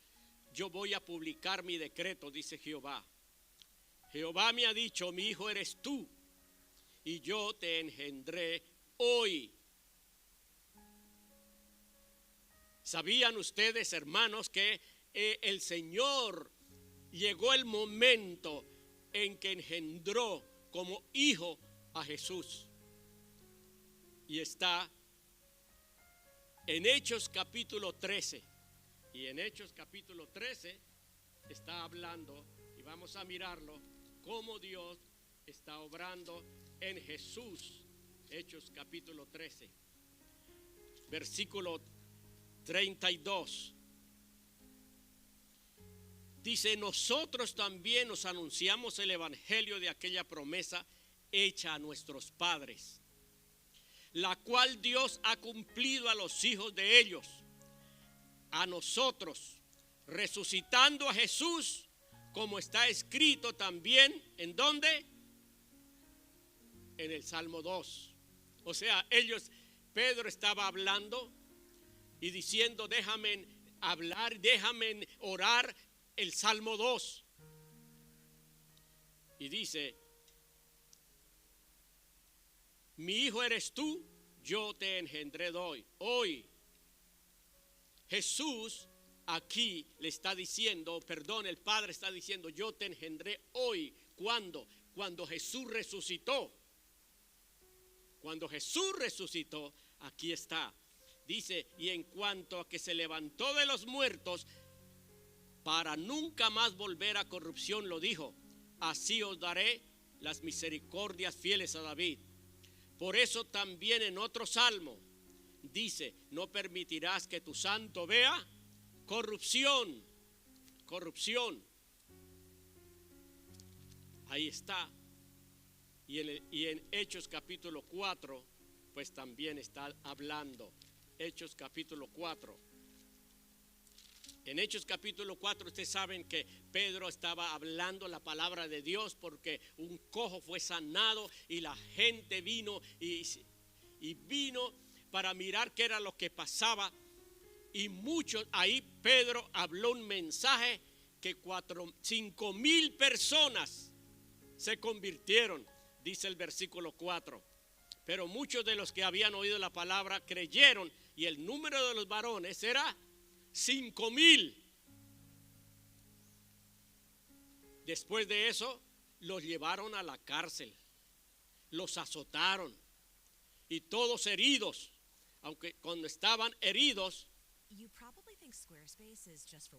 yo voy a publicar mi decreto, dice Jehová. Jehová me ha dicho, mi hijo eres tú, y yo te engendré hoy. ¿Sabían ustedes, hermanos, que el Señor llegó el momento en que engendró como hijo a Jesús? Y está en Hechos capítulo 13. Y en Hechos capítulo 13 está hablando, y vamos a mirarlo, cómo Dios está obrando en Jesús. Hechos capítulo 13, versículo 32. Dice, nosotros también nos anunciamos el evangelio de aquella promesa hecha a nuestros padres, la cual Dios ha cumplido a los hijos de ellos, a nosotros, resucitando a Jesús, como está escrito también, ¿en dónde? En el Salmo 2. O sea, Pedro estaba hablando y diciendo, déjame hablar, déjame orar el Salmo 2. Y dice, mi hijo eres tú, yo te engendré hoy. Jesús aquí le está diciendo, el Padre está diciendo, yo te engendré hoy. ¿Cuándo? Cuando Jesús resucitó. Cuando Jesús resucitó, aquí está. Dice, y en cuanto a que se levantó de los muertos, para nunca más volver a corrupción, lo dijo, así os daré las misericordias fieles a David. Por eso también en otro salmo dice, no permitirás que tu santo vea corrupción. Ahí está. Y en Hechos capítulo 4, pues también está hablando. Hechos capítulo 4. En Hechos capítulo 4 ustedes saben que Pedro estaba hablando la palabra de Dios porque un cojo fue sanado y la gente vino y vino para mirar qué era lo que pasaba. Y muchos, ahí Pedro habló un mensaje que 5,000 personas se convirtieron, dice el versículo 4. Pero muchos de los que habían oído la palabra creyeron y el número de los varones era 5,000. Después de eso, los llevaron a la cárcel, los azotaron y todos heridos, aunque cuando estaban heridos,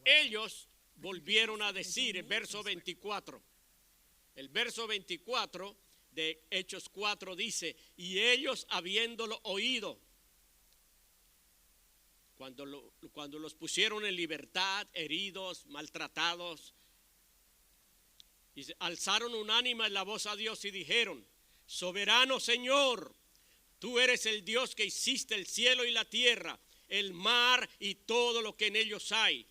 ellos volvieron a decir el verso 24. El verso 24 de Hechos 4 dice, y ellos habiéndolo oído, cuando los pusieron en libertad, heridos, maltratados, y alzaron unánimes la voz a Dios y dijeron, soberano Señor, tú eres el Dios que hiciste el cielo y la tierra, el mar y todo lo que en ellos hay,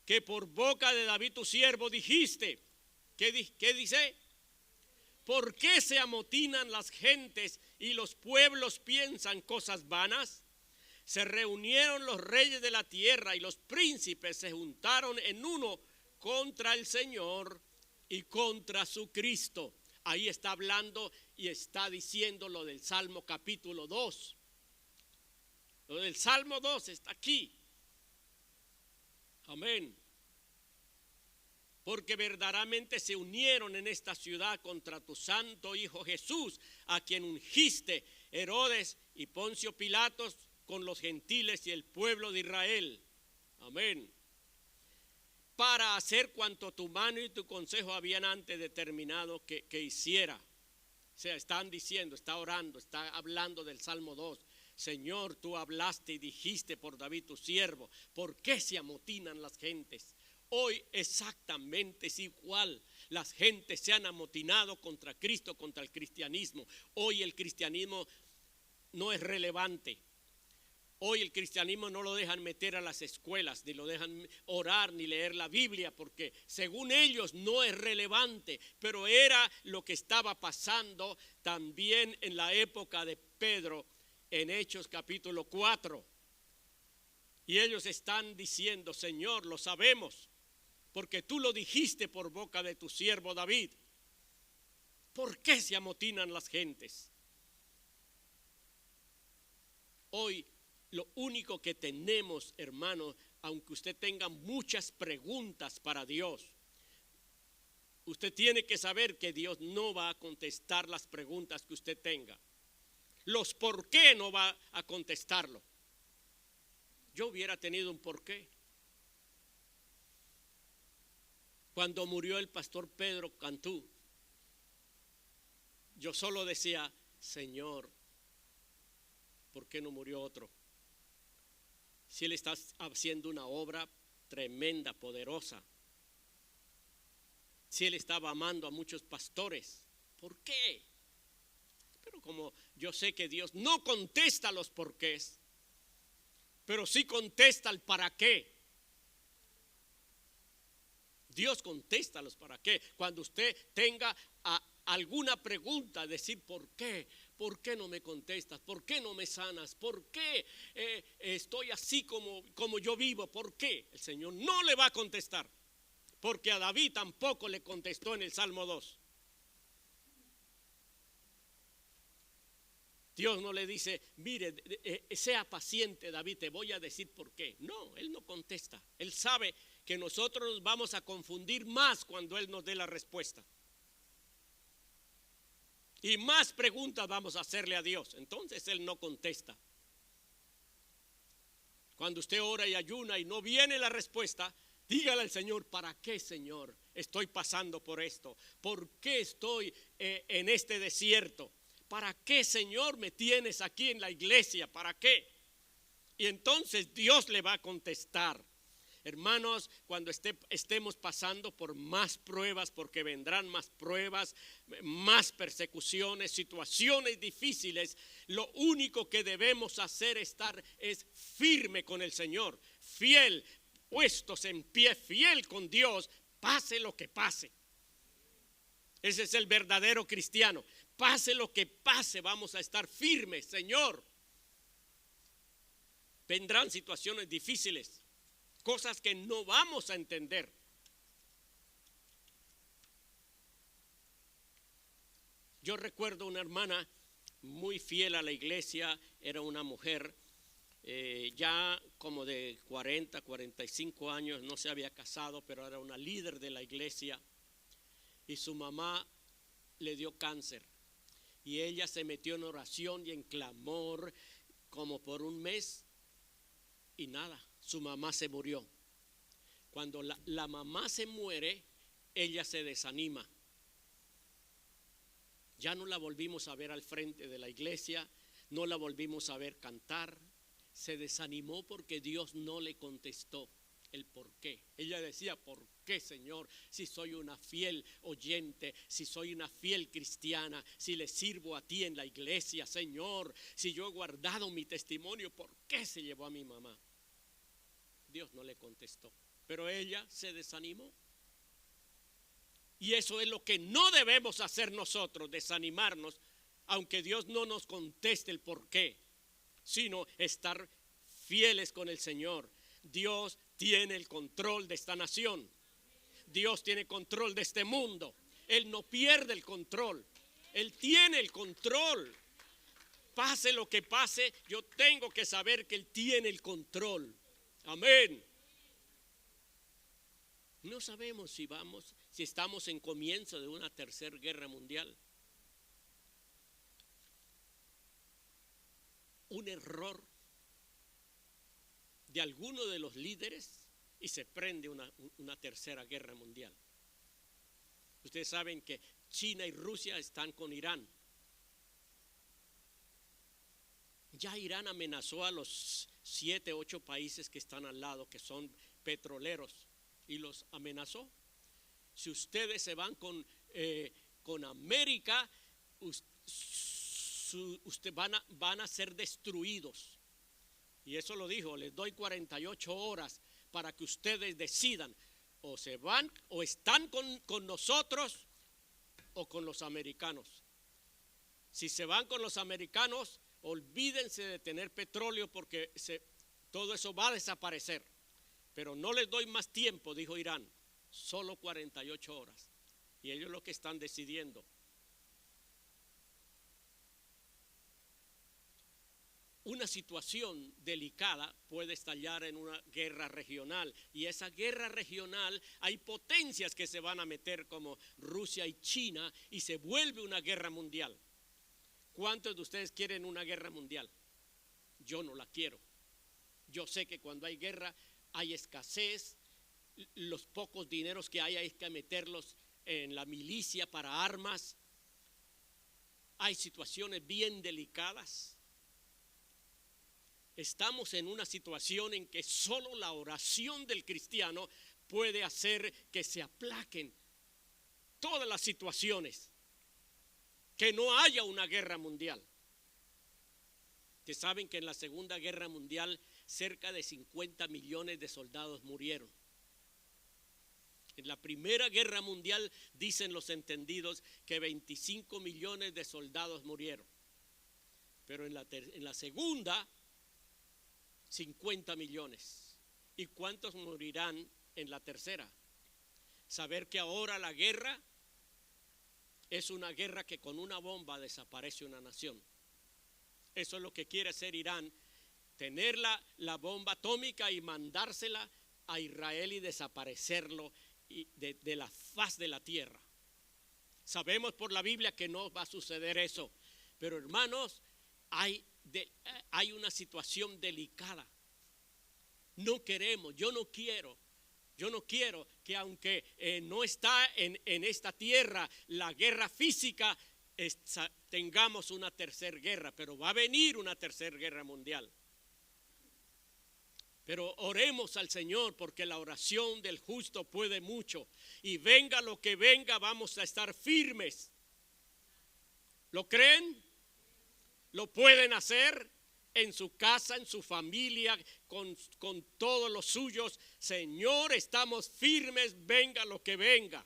que por boca de David tu siervo dijiste, ¿qué dice? ¿Por qué se amotinan las gentes y los pueblos piensan cosas vanas? Se reunieron los reyes de la tierra y los príncipes se juntaron en uno contra el Señor y contra su Cristo. Ahí está hablando y está diciendo lo del Salmo capítulo 2. Lo del Salmo 2 está aquí. Amén. Porque verdaderamente se unieron en esta ciudad contra tu santo Hijo Jesús, a quien ungiste Herodes y Poncio Pilatos con los gentiles y el pueblo de Israel. Amén. Para hacer cuanto tu mano y tu consejo habían antes determinado que hiciera. O sea, están diciendo, está orando, está hablando del Salmo 2. Señor, tú hablaste y dijiste por David tu siervo, ¿por qué se amotinan las gentes? Hoy exactamente es igual. Las gentes se han amotinado contra Cristo, contra el cristianismo. Hoy el cristianismo no es relevante. Hoy el cristianismo no lo dejan meter a las escuelas, ni lo dejan orar, ni leer la Biblia, porque según ellos no es relevante, pero era lo que estaba pasando también en la época de Pedro en Hechos capítulo 4. Y ellos están diciendo: Señor, lo sabemos, porque tú lo dijiste por boca de tu siervo David. ¿Por qué se amotinan las gentes? Hoy lo único que tenemos, hermano, aunque usted tenga muchas preguntas para Dios, usted tiene que saber que Dios no va a contestar las preguntas que usted tenga. Los por qué no va a contestarlo. Yo hubiera tenido un por qué. Cuando murió el pastor Pedro Cantú, yo solo decía: Señor, ¿por qué no murió otro? Si él está haciendo una obra tremenda, poderosa. Si él estaba amando a muchos pastores, ¿por qué? Pero como yo sé que Dios no contesta los porqués, pero sí contesta el para qué. Dios contesta los para qué. Cuando usted tenga alguna pregunta, decir: ¿por qué? ¿Por qué no me contestas? ¿Por qué no me sanas? ¿Por qué estoy así como yo vivo? ¿Por qué? El Señor no le va a contestar, porque a David tampoco le contestó en el Salmo 2. Dios no le dice: mire, sea paciente, David, te voy a decir por qué. No, Él no contesta. Él sabe que nosotros nos vamos a confundir más cuando Él nos dé la respuesta. Y más preguntas vamos a hacerle a Dios. Entonces Él no contesta. Cuando usted ora y ayuna y no viene la respuesta, dígale al Señor: ¿para qué, Señor, estoy pasando por esto? ¿Por qué estoy en este desierto? ¿Para qué, Señor, me tienes aquí en la iglesia? ¿Para qué? Y entonces Dios le va a contestar. Hermanos, cuando estemos pasando por más pruebas, porque vendrán más pruebas, más persecuciones, situaciones difíciles, lo único que debemos hacer es firme con el Señor, fiel, puestos en pie, fiel con Dios, pase lo que pase. Ese es el verdadero cristiano. Pase lo que pase, vamos a estar firmes, Señor. Vendrán situaciones difíciles, cosas que no vamos a entender. Yo recuerdo una hermana muy fiel a la iglesia, era una mujer ya como de 40, 45 años, no se había casado, pero era una líder de la iglesia, y su mamá le dio cáncer. Y ella se metió en oración y en clamor como por un mes y nada, su mamá se murió. Cuando la mamá se muere, ella se desanima. Ya no la volvimos a ver al frente de la iglesia, no la volvimos a ver cantar. Se desanimó porque Dios no le contestó el por qué. Ella decía: ¿por qué, Señor? Si soy una fiel oyente, si soy una fiel cristiana, si le sirvo a ti en la iglesia, Señor, si yo he guardado mi testimonio, ¿por qué se llevó a mi mamá? Dios no le contestó, pero ella se desanimó. Y eso es lo que no debemos hacer nosotros, desanimarnos, aunque Dios no nos conteste el por qué, sino estar fieles con el Señor. Dios tiene el control de esta nación. Dios tiene control de este mundo. Él no pierde el control. Él tiene el control. Pase lo que pase, yo tengo que saber que Él tiene el control. Amén. No sabemos si estamos en comienzo de una tercera guerra mundial. Un error de alguno de los líderes y se prende una tercera guerra mundial. Ustedes saben que China y Rusia están con Irán. Ya Irán amenazó a los 7, 8 países que están al lado, que son petroleros, y los amenazó. Si ustedes se van con América, van a ser destruidos. Y eso lo dijo, les doy 48 horas para que ustedes decidan, o se van o están con nosotros o con los americanos. Si se van con los americanos, olvídense de tener petróleo porque todo eso va a desaparecer. Pero no les doy más tiempo, dijo Irán, solo 48 horas. Y ellos lo que están decidiendo. Una situación delicada puede estallar en una guerra regional, y esa guerra regional hay potencias que se van a meter como Rusia y China y se vuelve una guerra mundial. ¿Cuántos de ustedes quieren una guerra mundial? Yo no la quiero. Yo sé que cuando hay guerra hay escasez, los pocos dineros que hay que meterlos en la milicia para armas. Hay situaciones bien delicadas. Estamos en una situación en que solo la oración del cristiano puede hacer que se aplaquen todas las situaciones, que no haya una guerra mundial. Ustedes saben que en la Segunda Guerra Mundial cerca de 50 millones de soldados murieron. En la Primera Guerra Mundial dicen los entendidos que 25 millones de soldados murieron. Pero en la Segunda, 50 millones. ¿Y cuántos morirán en la tercera? Saber que ahora la guerra es una guerra que con una bomba desaparece una nación. Eso es lo que quiere hacer Irán, tener la bomba atómica y mandársela a Israel y desaparecerlo de la faz de la tierra. Sabemos por la Biblia que no va a suceder eso, pero hermanos, hay una situación delicada. No queremos, yo no quiero que aunque no está en esta tierra la guerra física, tengamos una tercera guerra, pero va a venir una tercera guerra mundial. Pero oremos al Señor, porque la oración del justo puede mucho, y venga lo que venga, vamos a estar firmes. ¿Lo creen? ¿Lo pueden hacer en su casa, en su familia, con todos los suyos? Señor, estamos firmes, venga lo que venga.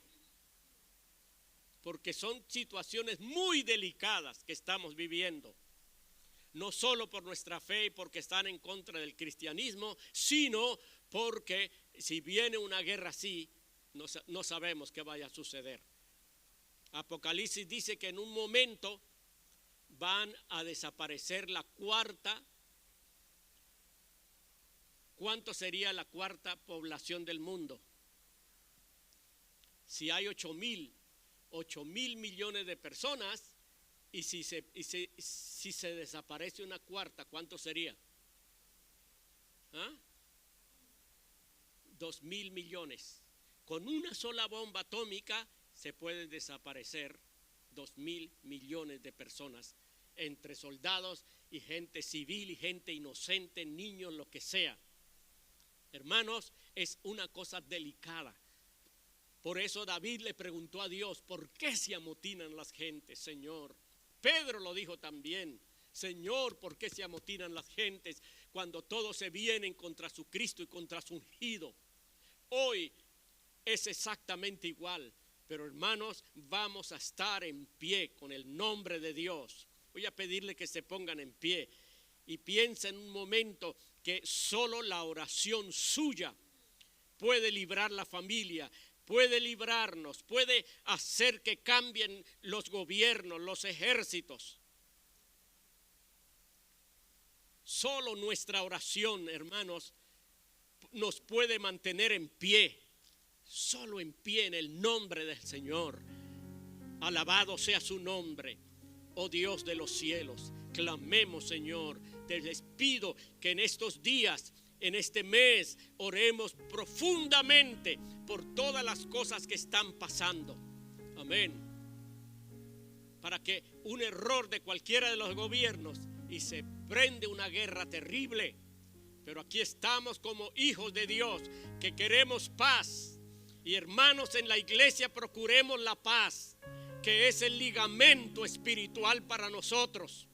Porque son situaciones muy delicadas que estamos viviendo. No solo por nuestra fe y porque están en contra del cristianismo, sino porque si viene una guerra así, no sabemos qué vaya a suceder. Apocalipsis dice que en un momento van a desaparecer la cuarta. ¿Cuánto sería la cuarta población del mundo? Si hay 8 mil millones de personas, y si se desaparece una cuarta, ¿cuánto sería? 2.000 millones. Con una sola bomba atómica se pueden desaparecer 2.000 millones de personas, entre soldados y gente civil y gente inocente, niños, lo que sea. Hermanos, es una cosa delicada. Por eso David le preguntó a Dios, ¿por qué se amotinan las gentes, Señor? Pedro lo dijo también, Señor, ¿por qué se amotinan las gentes cuando todos se vienen contra su Cristo y contra su ungido? Hoy es exactamente igual, pero hermanos, vamos a estar en pie con el nombre de Dios. Voy a pedirle que se pongan en pie y piensen un momento que solo la oración suya puede librar la familia, puede librarnos, puede hacer que cambien los gobiernos, los ejércitos. Solo nuestra oración, hermanos, nos puede mantener en pie, solo en pie en el nombre del Señor. Alabado sea su nombre, oh Dios de los cielos. Clamemos, Señor. Les pido que en estos días, en este mes, oremos profundamente por todas las cosas que están pasando. Amén. Para que un error de cualquiera de los gobiernos y se prende una guerra terrible. Pero aquí estamos como hijos de Dios que queremos paz. Y hermanos, en la iglesia procuremos la paz, que es el ligamento espiritual para nosotros.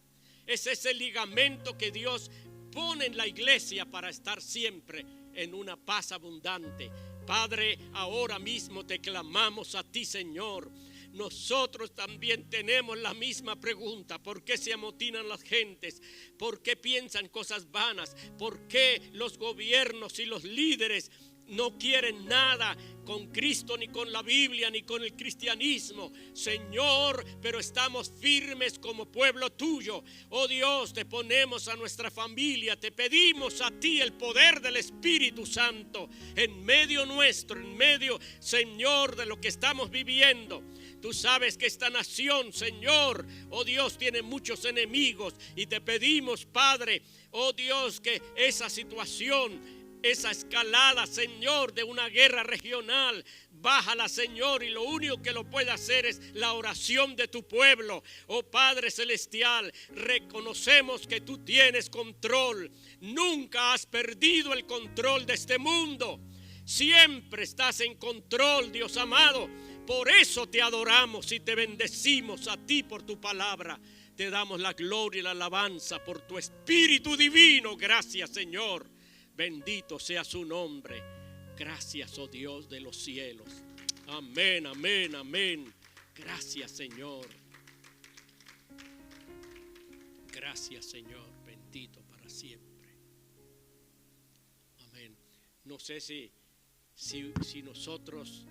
Es ese ligamento que Dios componen la iglesia para estar siempre en una paz abundante. Padre, ahora mismo te clamamos a ti, Señor. Nosotros también tenemos la misma pregunta. ¿Por qué se amotinan las gentes? ¿Por qué piensan cosas vanas? ¿Por qué los gobiernos y los líderes no quieren nada con Cristo, ni con la Biblia, ni con el cristianismo? Señor, pero estamos firmes como pueblo tuyo. Oh Dios, te ponemos a nuestra familia, te pedimos a ti el poder del Espíritu Santo en medio nuestro, en medio, Señor, de lo que estamos viviendo. Tú sabes que esta nación, Señor, oh Dios, tiene muchos enemigos, y te pedimos, Padre, oh Dios, que esa situación, esa escalada, Señor, de una guerra regional, bájala, Señor, y lo único que lo puede hacer es la oración de tu pueblo. Oh Padre Celestial, reconocemos que tú tienes control. Nunca has perdido el control de este mundo. Siempre estás en control, Dios amado. Por eso te adoramos y te bendecimos a ti por tu palabra. Te damos la gloria y la alabanza por tu Espíritu Divino. Gracias, Señor. Bendito sea su nombre. Gracias, oh Dios de los cielos. Amén, amén, amén. Gracias, Señor. Gracias, Señor. Bendito para siempre. Amén. No sé si nosotros